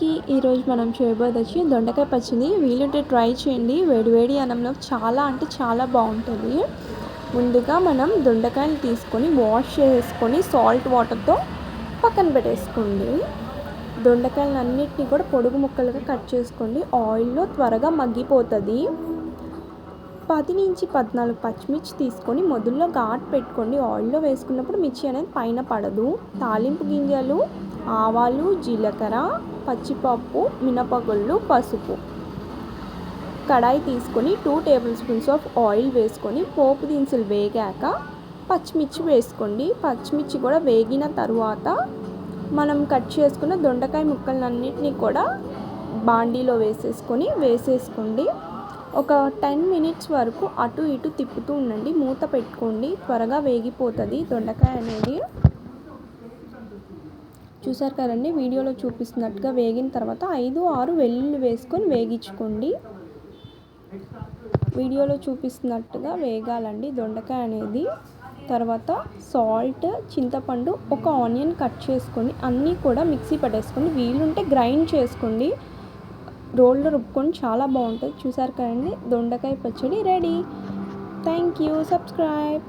అందరికీ ఈరోజు మనం చేయబోయేది వచ్చి దొండకాయ పచ్చడి. వీలుంటే ట్రై చేయండి. వేడివేడి అన్నంలో చాలా అంటే చాలా బాగుంటుంది. ముందుగా మనం దొండకాయలు తీసుకొని వాష్ చేసుకొని సాల్ట్ వాటర్తో పక్కన పెట్టేసుకోండి. దొండకాయలు అన్నిటినీ కూడా పొడుగు ముక్కలుగా కట్ చేసుకోండి. ఆయిల్లో త్వరగా మగ్గిపోతుంది. 10 నుంచి 14 పచ్చిమిర్చి తీసుకొని మొదల్లో ఘాటు పెట్టుకోండి. ఆయిల్లో వేసుకున్నప్పుడు మిర్చి అనేది పైన పడదు. తాలింపు గింజలు, ఆవాలు, జీలకర్ర, పచ్చిపప్పు, మినపగుళ్ళు, పసుపు. కడాయి తీసుకొని 2 టేబుల్ స్పూన్స్ ఆఫ్ ఆయిల్ వేసుకొని పోపు దినుసులు వేగాక పచ్చిమిర్చి వేసుకోండి. పచ్చిమిర్చి కూడా వేగిన తర్వాత మనం కట్ చేసుకున్న దొండకాయ ముక్కలన్నిటినీ కూడా బాండీలో వేసేసుకోండి. ఒక 10 మినిట్స్ వరకు అటు ఇటు తిప్పుతూ ఉండండి. మూత పెట్టుకోండి. త్వరగా వేగిపోతుంది దొండకాయ అనేది. చూసారు కదండి, వీడియోలో చూపిస్తున్నట్టుగా వేగిన తర్వాత 5-6 వెల్లుల్లి వేసుకొని వేగించుకోండి. వీడియోలో చూపిస్తున్నట్టుగా వేగాలండి దొండకాయ అనేది. తర్వాత సాల్ట్, చింతపండు, ఒక ఆనియన్ కట్ చేసుకొని అన్నీ కూడా మిక్సీ పట్టేసుకోండి. వీలుంటే గ్రైండ్ చేసుకోండి. రోల్లో రుబ్బుకొని చాలా బాగుంటుంది. చూసారు కదండి, దొండకాయ పచ్చడి రెడీ. Thank you. సబ్స్క్రైబ్.